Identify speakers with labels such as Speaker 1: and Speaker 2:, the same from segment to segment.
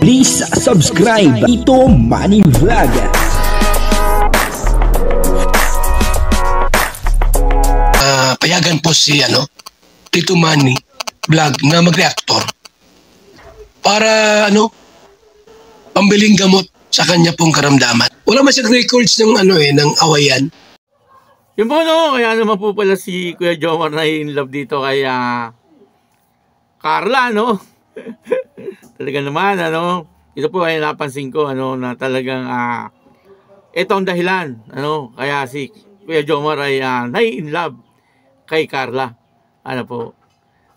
Speaker 1: Please subscribe Tito Manny Vlog.
Speaker 2: Payagan po si Tito Manny Vlog na mag-reactor para pambiling gamot sa kanya pong karamdaman. Wala man siyang records ng ng awayan.
Speaker 3: Yung po kaya naman po pala si Kuya Jomar na in love dito kay Carla, Talaga naman, ito po ay napansin ko, na talagang, ito ang dahilan, kaya si Kuya Jomar ay in love kay Carla.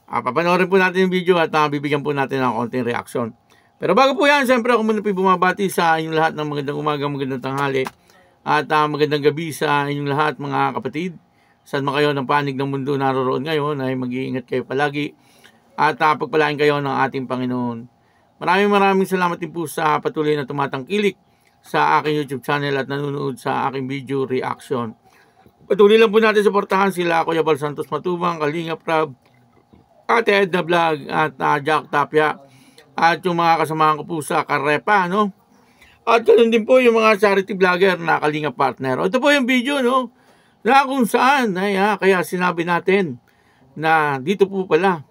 Speaker 3: Papanoorin po natin yung video at bibigyan po natin ng konting reaction. Pero bago po yan, siyempre ako muna po bumabati sa inyong lahat ng magandang umaga, magandang tanghali, at magandang gabi sa inyong lahat mga kapatid. Saan man kayo ng panig ng mundo naroroon ngayon, ay mag-iingat kayo palagi at pagpalain kayo ng ating Panginoon. Maraming salamat din po sa patuloy na tumatangkilik sa aking YouTube channel at nanonood sa aking video reaction. Patuloy lang po natin suportahan sila Kuya Bal Santos Matubang, Kalinga Prab, Ate Edna Vlog at Jack Tapia at yung mga kasamahan ko po sa Karepa, At ganoon din po yung mga charity vlogger na Kalinga Partner. Ito po yung video, na kung saan ay kaya sinabi natin na dito po pala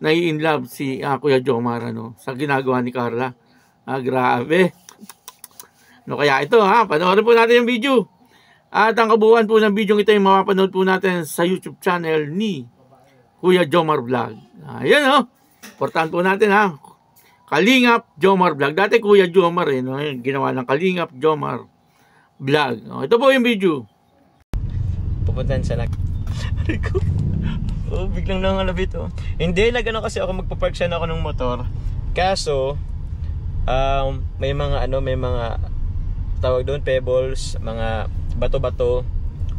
Speaker 3: in love si Kuya Jomar sa ginagawa ni Carla. Grabe. Kaya ito panoorin po natin yung video. At ang kabuuan po ng video ito ay mapapanood po natin sa YouTube channel ni Kuya Jomar Vlog. Ayan importante po natin Kalingap Jomar Vlog. Dati Kuya Jomar ginawa ng Kalingap Jomar Vlog. Ito po yung video.
Speaker 4: Pupuntahan sa Rico. Biglang nangalabit Hindi, kasi ako magpapark siya na ako ng motor. Kaso may mga tawag doon, pebbles, mga bato-bato.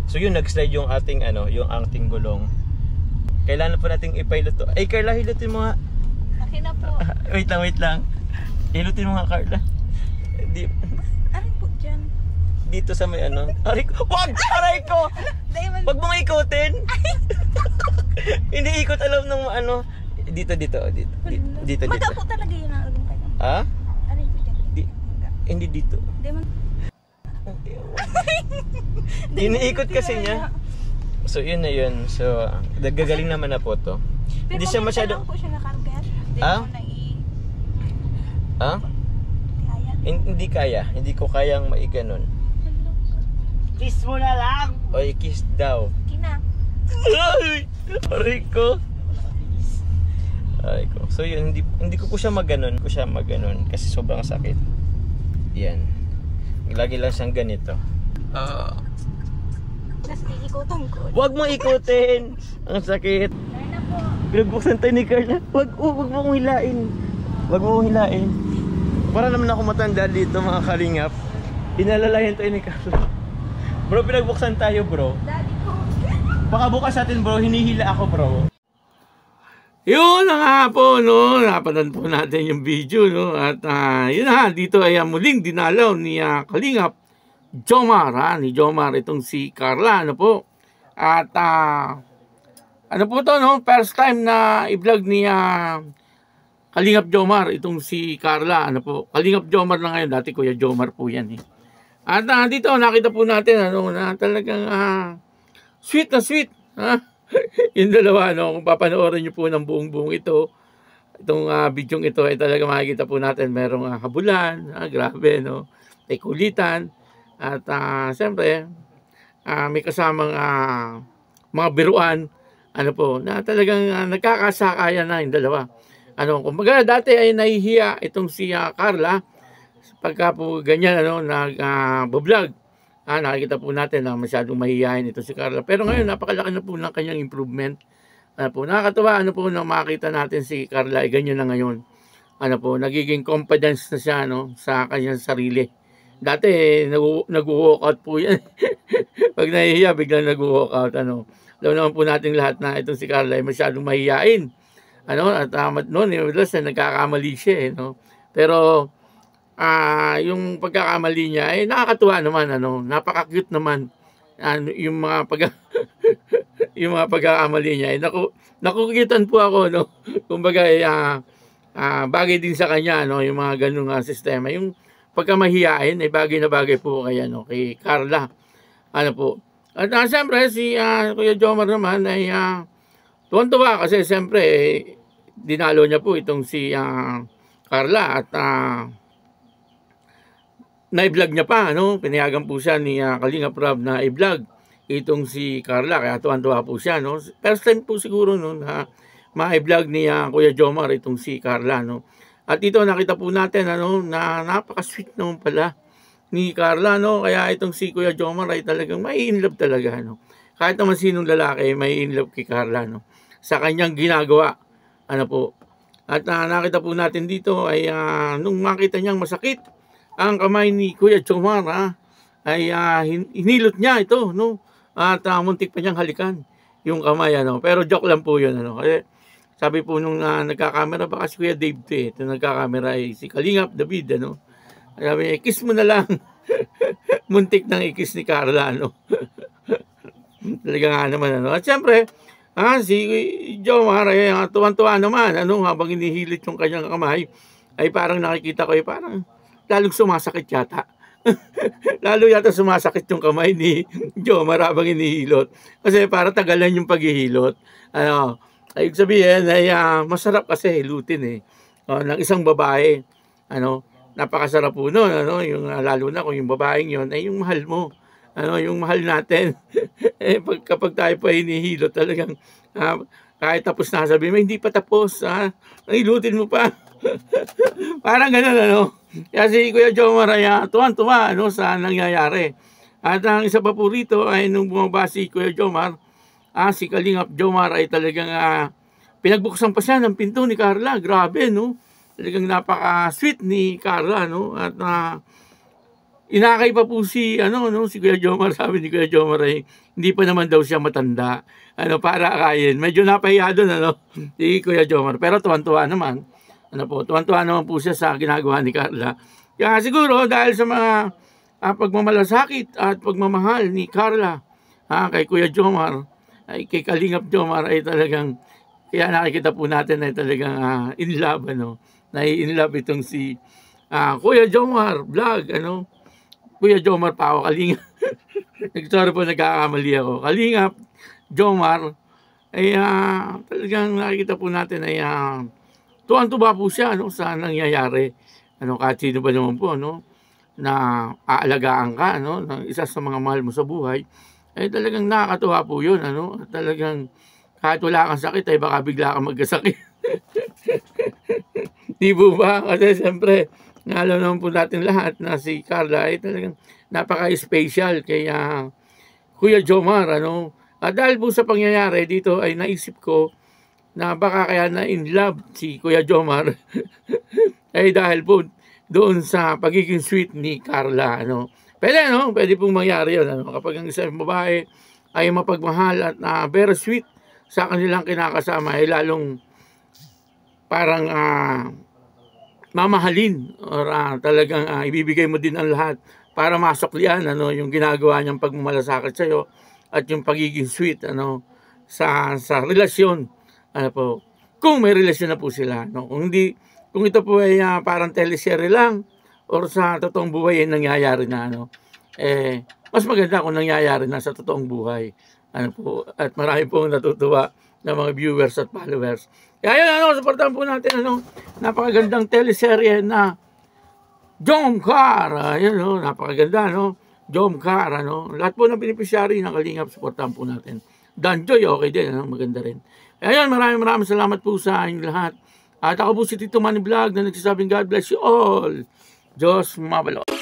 Speaker 4: So yun, nag-slide yung ating yung ating gulong. Kailangan po nating ipilot to. Ay, Carla, hilutin mo nga.
Speaker 5: Okay na po.
Speaker 4: Wait lang. Hilutin mo nga, Carla.
Speaker 5: Aray po dyan.
Speaker 4: Dito sa may Aray ko. Wag! Aray ko! Wag mong ikutin. Hindi ikot alam ng Dito.
Speaker 5: Maga po talaga yun ang alagong kayo. Aray po dyan.
Speaker 4: Hindi dito. Iniikot kasi niya. So yun na yun. So gagaling naman na po to. Hindi siya masyado.
Speaker 5: Pero po siya nakarga.
Speaker 4: Hindi kaya. Hindi ko kayang maiganon.
Speaker 3: Kiss mo na lang.
Speaker 4: Oy, kiss daw.
Speaker 5: Kina.
Speaker 4: Aray ko. So yun, hindi ko po siya maganon. Kasi sobrang sakit. Yan. Lagi lang siyang ganito.
Speaker 5: Tapos iikutan ko.
Speaker 4: Huwag mo ikutin. Ang sakit.
Speaker 5: Kaya na po.
Speaker 4: Pinagbuksan tayo ni Carla. Huwag mo kong hilain. Para naman ako matanda dito mga kalingap. Inalalayan tayo ni Carla. Bro, pinagbuksan tayo, bro.
Speaker 5: Daddy ko.
Speaker 4: Baka bukas natin, bro. Hinihila ako, bro.
Speaker 3: Yun na nga po, napanood po natin yung video, At yun dito ay muling dinalaw ni Kalingap Jomar, ni Jomar itong si Carla, po. At po to, first time na i-vlog ni Kalingap Jomar itong si Carla, po. Kalingap Jomar na ngayon, dati Kuya Jomar po yan, At dito nakita po natin na talagang sweet na sweet, yung dalawa, kung papanoorin nyo po ng buong itong video ito ay talaga makikita po natin merong habulan, grabe, may kulitan, at siyempre may kasamang mga biruan, na talagang nagkakasakayan na yung dalawa. Kumbaga dati ay nahihiya itong si Carla pagka po ganyan nag-vlog. Nakikita po natin na masyadong mahihayin ito si Carla. Pero ngayon napakalaki na po ng kanyang improvement. Nakakatuwa na makita natin si Carla ay ganyan na ngayon. Nagiging confidence na siya sa kanyang sarili. Dati nag-walkout po yan. Pag nahihiya biglang nag-walkout. Alam naman po natin lahat na itong si Carla ay masyadong mahihayin. At noon nagkakamali siya Pero yung pagkakamali niya ay nakakatuwa naman, napaka-cute naman. Yung mga yung mga pagkakamali niya ay nakukitan po ako, kumbaga bagay din sa kanya, no, yung mga ganung sistema. Yung pagkamahiyain ay bagay na bagay po kay, kay Carla. Ano po. At siyempre, si Kuya Jomar naman ay tuwan-tuwa kasi siyempre, dinalo niya po itong si Carla at na-vlog niya pa, pinayagan po siya ni Kalingap Rob na i-vlog itong si Carla, kaya tuwan-tuwa po siya, First time po siguro, na ma-vlog ni Kuya Jomar itong si Carla, At ito nakita po natin, na napaka-sweet naman pala ni Carla, Kaya itong si Kuya Jomar ay talagang may in love talaga, Kahit naman sinong lalaki, may in love kay Carla, Sa kanyang ginagawa, po. At nakita po natin dito ay nung makita niyang masakit ang kamay ni Kuya Jomar, ay hinilot niya ito, At muntik pa niyang halikan yung kamay, Pero joke lang po yun, Kasi sabi po nung nagkakamera, baka si Kuya Dave ito nagkakamera ay si Kalingap David, Sabi niya, kiss mo na lang. Muntik nang i-kiss ni Carla, Talaga nga naman, At siyempre, si Jomar ay tuwan-tuwa naman, habang inihilit yung kanyang kamay, ay parang nakikita ko, parang lalong sumasakit yata. Lalo yata sumasakit yung kamay ni Jomar habang inihilot. Kasi para tagalan yung paghihilot. Ay sabihin ay masarap kasi hilutin ng isang babae. Napakasarap po nun, yung lalo na kung yung babaeng yon ay yung mahal mo. Yung mahal natin. Kapag tayo pa hinihilot talagang kahit tapos na sabihin mo, hindi pa tapos, hilutin mo pa. Parang gano'n, Kasi Kuya Jomar ay tuwan-tuwa, sa nangyayari. At ang isa pa po rito ay nung bumaba si Kuya Jomar, si Kalingap Jomar ay talagang pinagbuksan pa siya ng pinto ni Carla. Grabe, Talagang napaka-sweet ni Carla, At inakay pa po si Kuya Jomar. Sabi ni Kuya Jomar ay hindi pa naman daw siya matanda. Para akayin. Medyo napahiya doon, si Kuya Jomar. Pero tuwan-tuwa naman. Tuwan-tuwa naman po siya sa ginagawa ni Carla. Kaya siguro dahil sa mga pagmamalasakit at pagmamahal ni Carla kay Kuya Jomar, ay kay Kalingap Jomar ay talagang, kaya nakikita po natin ay talagang in love, in love itong si Kuya Jomar vlog, Kuya Jomar pa ako, Kalingap. Sorry po, nagkakamali ako. Kalingap Jomar ay talagang nakikita po natin ay tuwan-tuwa po siya sa nangyayari. Kahit sino ba naman po, na aalagaan ka, ng isa sa mga mahal mo sa buhay, ay talagang nakakatuwa po yun, Talagang kahit wala kang sakit, ay baka bigla kang magkasakit. Di po ba? Kasi siyempre, alam naman po natin lahat na si Carla ay talagang napaka-special kay Kuya Jomar, At dahil po sa pangyayari dito ay naisip ko na baka kaya na in love si Kuya Jomar ay dahil po doon sa pagiging sweet ni Carla, Pwede pong mangyari yun, kapag ang isang babae ay mapagmahal at very sweet sa kanilang kinakasama, ay lalong parang mamahalin or talagang ibibigay mo din ang lahat para masuklian yung ginagawa niyang pagmamalasakit sa iyo at yung pagiging sweet sa relasyon. Kung may relasyon na po sila, kung ito po ay parang teleserye lang or sa totoong buhay ay nangyayari na, mas maganda kung nangyayari na sa totoong buhay. At marami pong natutuwa na mga viewers at followers. Kaya yun, supportan po natin, napakagandang teleserye na Jomcar. Napakaganda, Jomcar, Lahat po ng beneficiary ng Kalingap, supportan po natin. Danjoy, okay din, maganda rin. Kaya yun, maraming salamat po sa inyong lahat. At ako po si Tito Manny Vlog na nagsasabing God bless you all. Diyos mabalo.